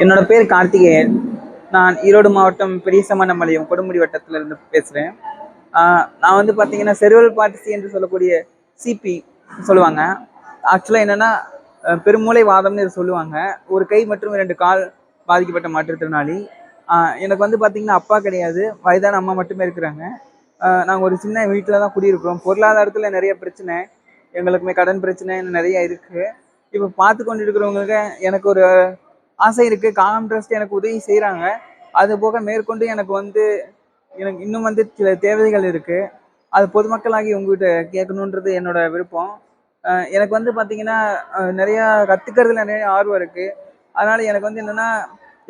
என்னோட பேர் கார்த்திகேயன். நான் ஈரோடு மாவட்டம் பெரியசமணம்பாளையம் கொடுமுடி வட்டத்துல இருந்து பேசுகிறேன். நான் வந்து பார்த்தீங்கன்னா செரிவல் பால்சி என்று சொல்லக்கூடிய சிபி சொல்லுவாங்க. ஆக்சுவலாக என்னென்னா பெருமூளை வாதம்னு இதை சொல்லுவாங்க. ஒரு கை மற்றும் 2 கால் பாதிக்கப்பட்ட மாற்றுத்திறனாளி. எனக்கு வந்து பார்த்தீங்கன்னா அப்பா கிடையாது, வயதான அம்மா மட்டுமே இருக்கிறாங்க. நாங்கள் ஒரு சின்ன வீட்டில் தான் குடியிருக்கிறோம். பொருளாதாரத்தில் நிறைய பிரச்சனை, எங்களுக்குமே கடன் பிரச்சனை நிறைய இருக்குது. இப்போ பார்த்து கொண்டு இருக்கிறவங்களுக்கு எனக்கு ஒரு ஆசை இருக்குது. காலம் ட்ரஸ்ட் எனக்கு உதவி செய்கிறாங்க. அது போக மேற்கொண்டு எனக்கு வந்து எனக்கு இன்னும் வந்து சில தேவைகள் இருக்குது. அது பொதுமக்களாகி உங்ககிட்ட கேட்கணுன்றது என்னோட விருப்பம். எனக்கு வந்து பார்த்தீங்கன்னா நிறையா கற்றுக்கிறதுல நிறைய ஆர்வம் இருக்குது. அதனால் எனக்கு வந்து என்னென்னா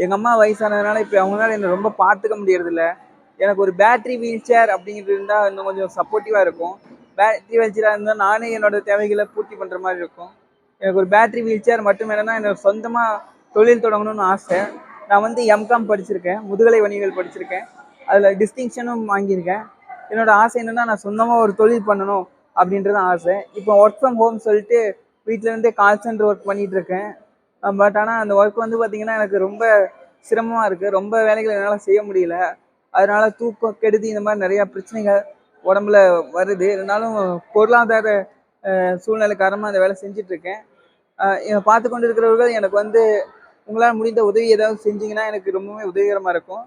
எங்கள் அம்மா வயசானதுனால இப்போ அவங்களால என்னை ரொம்ப பார்த்துக்க முடியறதில்ல. எனக்கு ஒரு பேட்ரி வீல் சேர் அப்படிங்கிறது இருந்தால் இன்னும் கொஞ்சம் சப்போர்ட்டிவாக இருக்கும். பேட்ரி வீல் சேராக இருந்தால் நானே என்னோட தேவைகளை பூர்த்தி பண்ணுற மாதிரி இருக்கும். எனக்கு ஒரு பேட்ரி வீல் சேர் மட்டும் என்னென்னா எனக்கு சொந்தமாக தொழில் தொடங்கணும்னு ஆசை. நான் வந்து எம்காம் படிச்சிருக்கேன், முதுகலை வணிகவியல் படிச்சிருக்கேன். அதில் டிஸ்டிங்ஷனும் வாங்கியிருக்கேன். என்னோடய ஆசை என்னென்னா நான் சொந்தமாக ஒரு தொழில் பண்ணணும் அப்படின்றது ஆசை. இப்போ ஒர்க் ஃப்ரம் ஹோம் சொல்லிட்டு வீட்டிலேருந்தே கால் சென்டர் ஒர்க் பண்ணிகிட்ருக்கேன். பட் ஆனால் அந்த ஒர்க் வந்து பார்த்திங்கன்னா எனக்கு ரொம்ப சிரமமாக இருக்குது. ரொம்ப வேலைகள் என்னால் செய்ய முடியல. அதனால் தூக்கம் கெடுதி இந்த மாதிரி நிறையா பிரச்சனைகள் உடம்புல வருது. இருந்தாலும் பொருளாதார சூழ்நிலை காரணமாக அந்த வேலை செஞ்சிட்ருக்கேன். பார்த்து கொண்டு இருக்கிறவர்கள் எனக்கு வந்து உங்களால் முடிந்த உதவி ஏதாவது செஞ்சீங்கன்னா எனக்கு ரொம்பவே உதவிகரமாக இருக்கும்.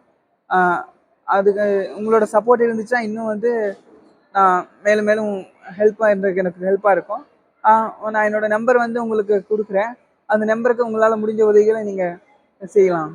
அதுக்கு உங்களோட சப்போர்ட் இருந்துச்சுன்னா இன்னும் வந்து நான் மேலும் மேலும் ஹெல்ப்பாக இருந்ததுக்கு எனக்கு ஹெல்ப்பாக இருக்கும். நான் என்னோடய நம்பர் வந்து உங்களுக்கு கொடுக்குறேன். அந்த நம்பருக்கு உங்களால் முடிஞ்ச உதவிகளை நீங்கள் செய்யலாம்.